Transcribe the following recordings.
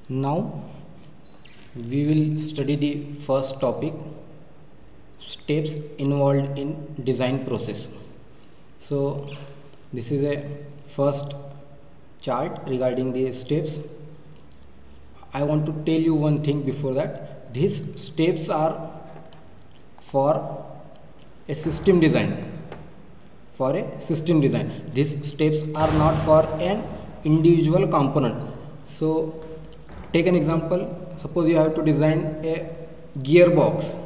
Now we will study the first topic, steps involved in design process. So this is a first chart regarding the steps. I want to tell you one thing before that. These steps are for a system design. These steps are not for an individual component. So take an example. Suppose you have to design a gearbox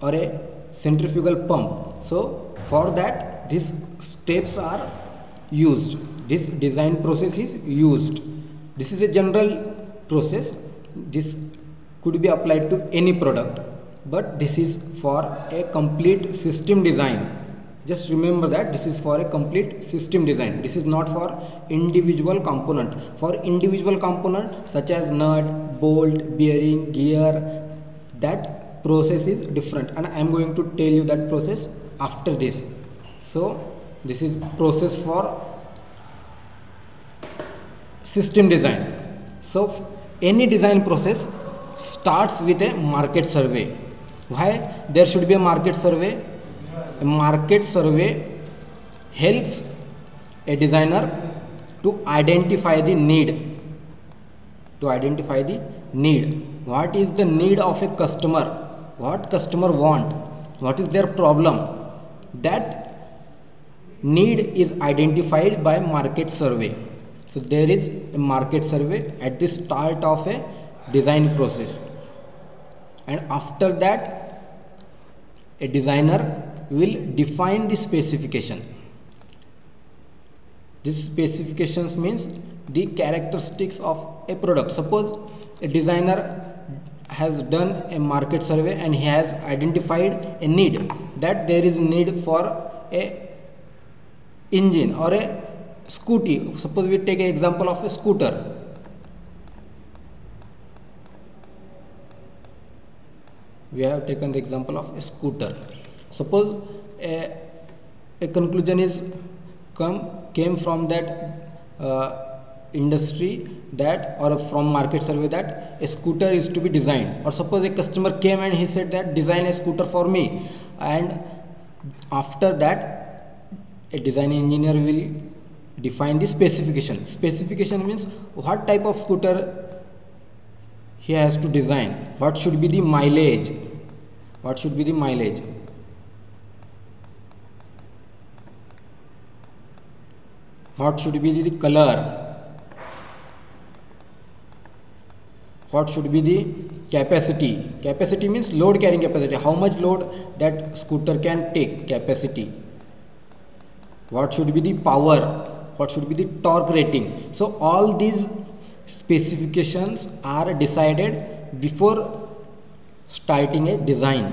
or a centrifugal pump. So for that these steps are used. This design process is used. This is a general process. This could be applied to any product, but this is for a complete system design. Just remember that this is for a complete system design. This is not for individual component. For individual component such as nut, bolt, bearing, gear, that process is different, and I am going to tell you that process after this. So this is process for system design. So any design process starts with a market survey. Why there should be a market survey? A market survey helps a designer to identify the need. What is the need of a customer? What customer want? What is their problem? That need is identified by market survey. So there is a market survey at the start of a design process, and after that a designer will define the specification. This specifications means the characteristics of a product. Suppose a designer has done a market survey and he has identified a need, that there is need for a engine or a scooty. Suppose we take an example of a scooter. We have taken the example of a scooter. Suppose a conclusion is came from that industry, that or from market survey, that a scooter is to be designed. Or suppose a customer came and he said that design a scooter for me, and after that a design engineer will define the specification. Specification means what type of scooter he has to design, what should be the mileage, what should be the color, what should be the capacity means load carrying capacity, how much load that scooter can take, capacity, what should be the power, what should be the torque rating. So all these specifications are decided before starting a design.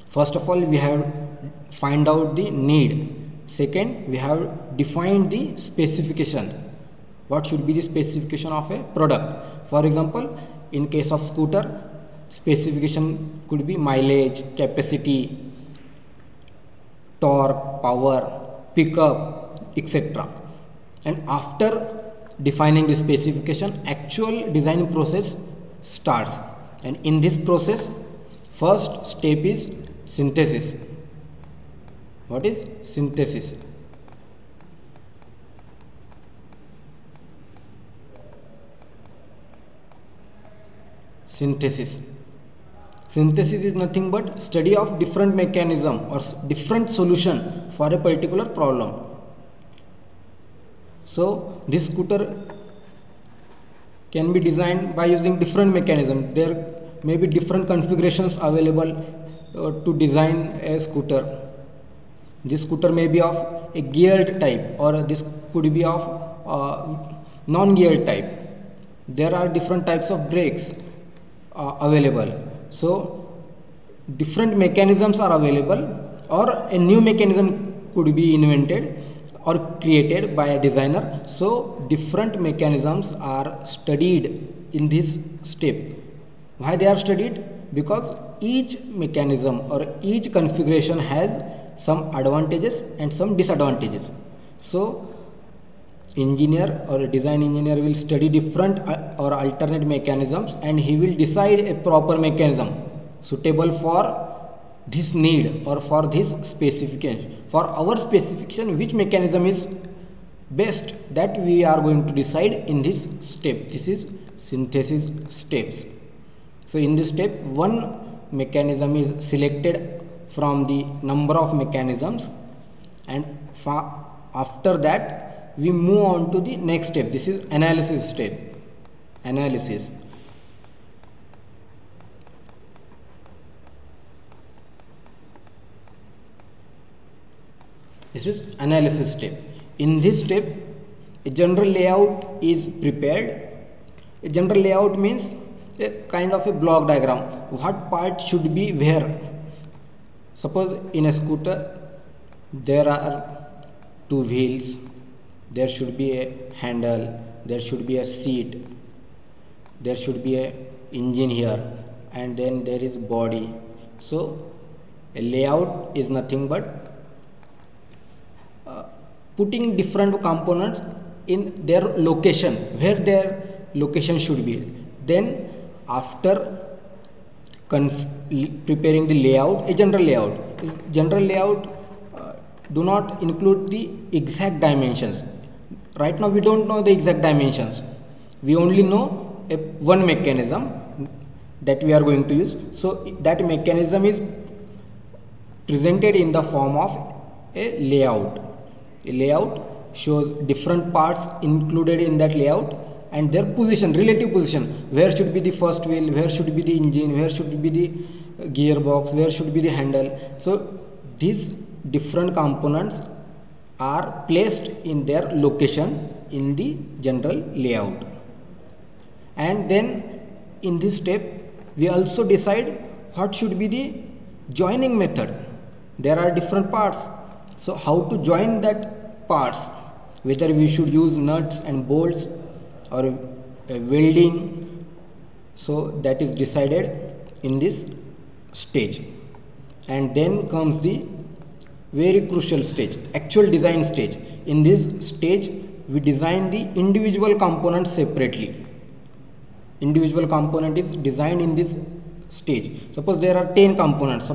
First of all, we have find out the need. Second, we have defined the specification. What should be the specification of a product? For example, in case of scooter, specification could be mileage, capacity, torque, power, pickup, etc. And after defining the specification, actual design process starts. And in this process, first step is synthesis. What is synthesis? Synthesis is nothing but study of different mechanism or different solution for a particular problem. So this scooter can be designed by using different mechanism. There may be different configurations available to design a scooter. This scooter may be of a geared type, or this could be of non-geared type. There are different types of brakes available. So different mechanisms are available, or a new mechanism could be invented or created by a designer. So different mechanisms are studied in this step. Why they are studied? Because each mechanism or each configuration has some advantages and some disadvantages. So engineer or a design engineer will study different or alternate mechanisms, and he will decide a proper mechanism suitable for this need or for this specification. For our specification, which mechanism is best, that we are going to decide in this step. This is synthesis steps. So in this step, one mechanism is selected from the number of mechanisms, and after that we move on to the next step. This is analysis step. Analysis. This is analysis step. In this step, a general layout is prepared. A general layout means a kind of a block diagram. What part should be where? Suppose in a scooter there are two wheels, there should be a handle, there should be a seat, there should be a engine here, and then there is body. So a layout is nothing but putting different components in their location, where their location should be. Then after preparing the layout, a general layout do not include the exact dimensions. Right now we don't know the exact dimensions. We only know one mechanism that we are going to use. So that mechanism is presented in the form of a layout. A layout shows different parts included in that layout and their position, relative position. Where should be the first wheel, where should be the engine, where should be the gearbox, where should be the handle. So these different components are placed in their location in the general layout. And then in this step we also decide what should be the joining method. There are different parts. So how to join that parts, whether we should use nuts and bolts or welding, so that is decided in this stage. And then comes the very crucial stage, actual design stage. In this stage we design the individual components separately. Individual component is designed in this stage. Suppose there are 10 components,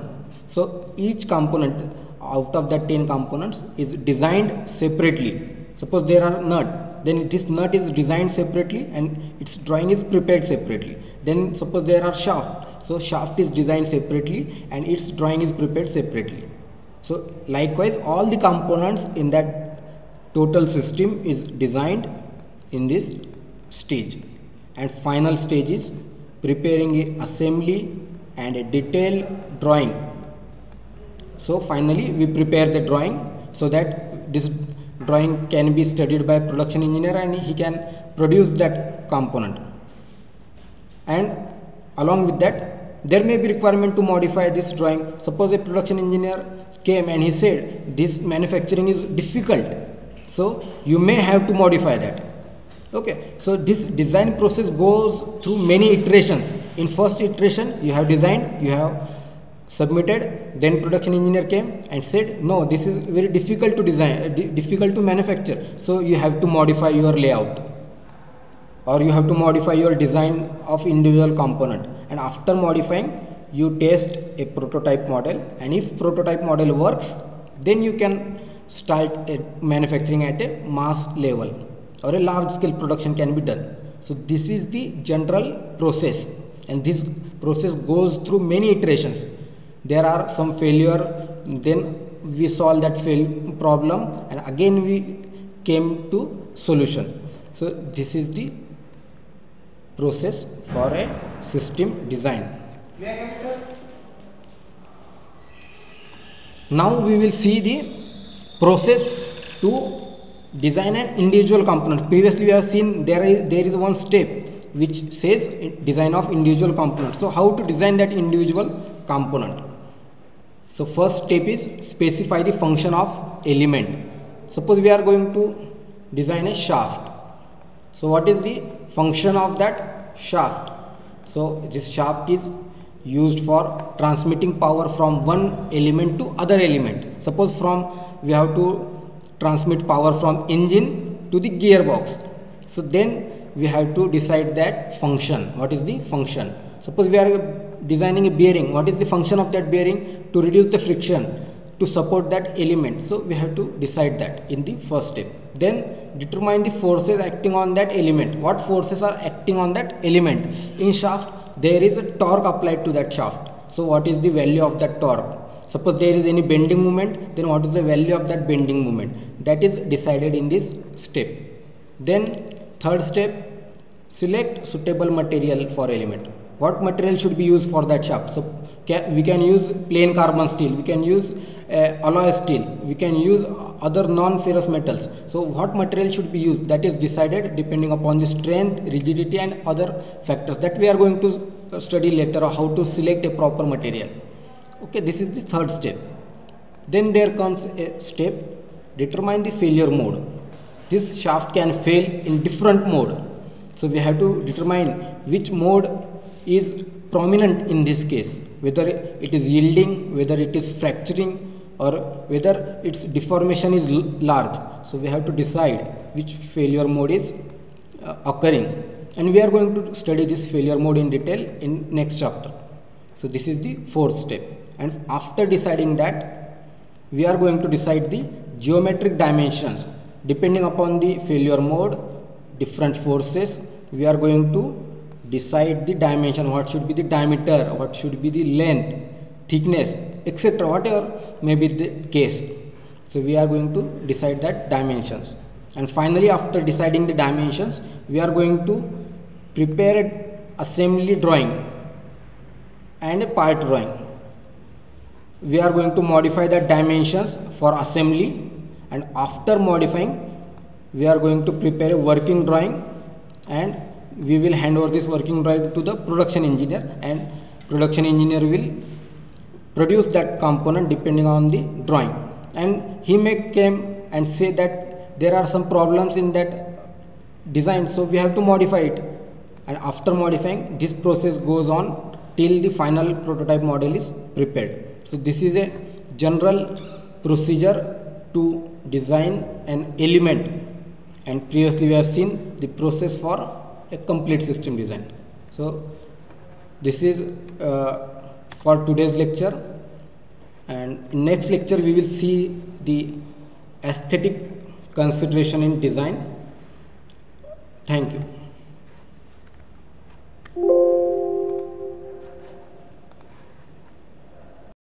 so each component out of that 10 components is designed separately. Suppose there are nut, then this nut is designed separately and its drawing is prepared separately. Then suppose there are shaft, so shaft is designed separately and its drawing is prepared separately. So likewise all the components in that total system is designed in this stage. And final stage is preparing a assembly and a detailed drawing. So finally we prepare the drawing so that this drawing can be studied by production engineer and he can produce that component. And along with that there may be requirement to modify this drawing. Suppose a production engineer came and he said this manufacturing is difficult, so you may have to modify that. Okay, so this design process goes through many iterations. In first iteration you have designed, you have submitted, then production engineer came and said no, this is very difficult to design, difficult to manufacture, so you have to modify your layout or you have to modify your design of individual component. And after modifying you test a prototype model, and if prototype model works then you can start manufacturing at a mass level or a large scale production can be done. So this is the general process, and this process goes through many iterations. There are some failure, then we solve that problem and again we came to solution. So this is the process for a system design. Now we will see the process to design an individual component. Previously we have seen there is one step which says design of individual component. So how to design that individual component? So first step is specify the function of element. Suppose we are going to design a shaft. So what is the function of that shaft? So this shaft is used for transmitting power from one element to other element. Suppose we have to transmit power from engine to the gearbox. So then we have to decide that function. What is the function? Suppose we are designing a bearing. What is the function of that bearing? To reduce the friction, to support that element. So we have to decide that in the first step. Then determine the forces acting on that element. What forces are acting on that element? In shaft there is a torque applied to that shaft. So what is the value of that torque? Suppose there is any bending moment, then what is the value of that bending moment? That is decided in this step. Then third step, select suitable material for element. What material should be used for that shaft? So we can use plain carbon steel, we can use alloy steel, we can use other non-ferrous metals. So what material should be used? That is decided depending upon the strength, rigidity and other factors that we are going to study later, how to select a proper material. Okay, this is the third step. Then there comes a step, determine the failure mode. This shaft can fail in different mode. So we have to determine which mode is prominent in this case, whether it is yielding, whether it is fracturing, or whether its deformation is large. So we have to decide which failure mode is occurring, and we are going to study this failure mode in detail in next chapter. So this is the fourth step, and after deciding that, we are going to decide the geometric dimensions. Depending upon the failure mode, different forces, we are going to decide the dimension. What should be the diameter, what should be the length, thickness, etc., whatever may be the case. So we are going to decide that dimensions, and finally after deciding the dimensions, we are going to prepare an assembly drawing and a part drawing. We are going to modify the dimensions for assembly, and after modifying we are going to prepare a working drawing, and we will hand over this working drawing to the production engineer, and production engineer will produce that component depending on the drawing. And he may come and say that there are some problems in that design, so we have to modify it. And after modifying, this process goes on till the final prototype model is prepared. So this is a general procedure to design an element, and previously we have seen the process for a complete system design. So this is for today's lecture, and in next lecture we will see the aesthetic consideration in design. Thank you.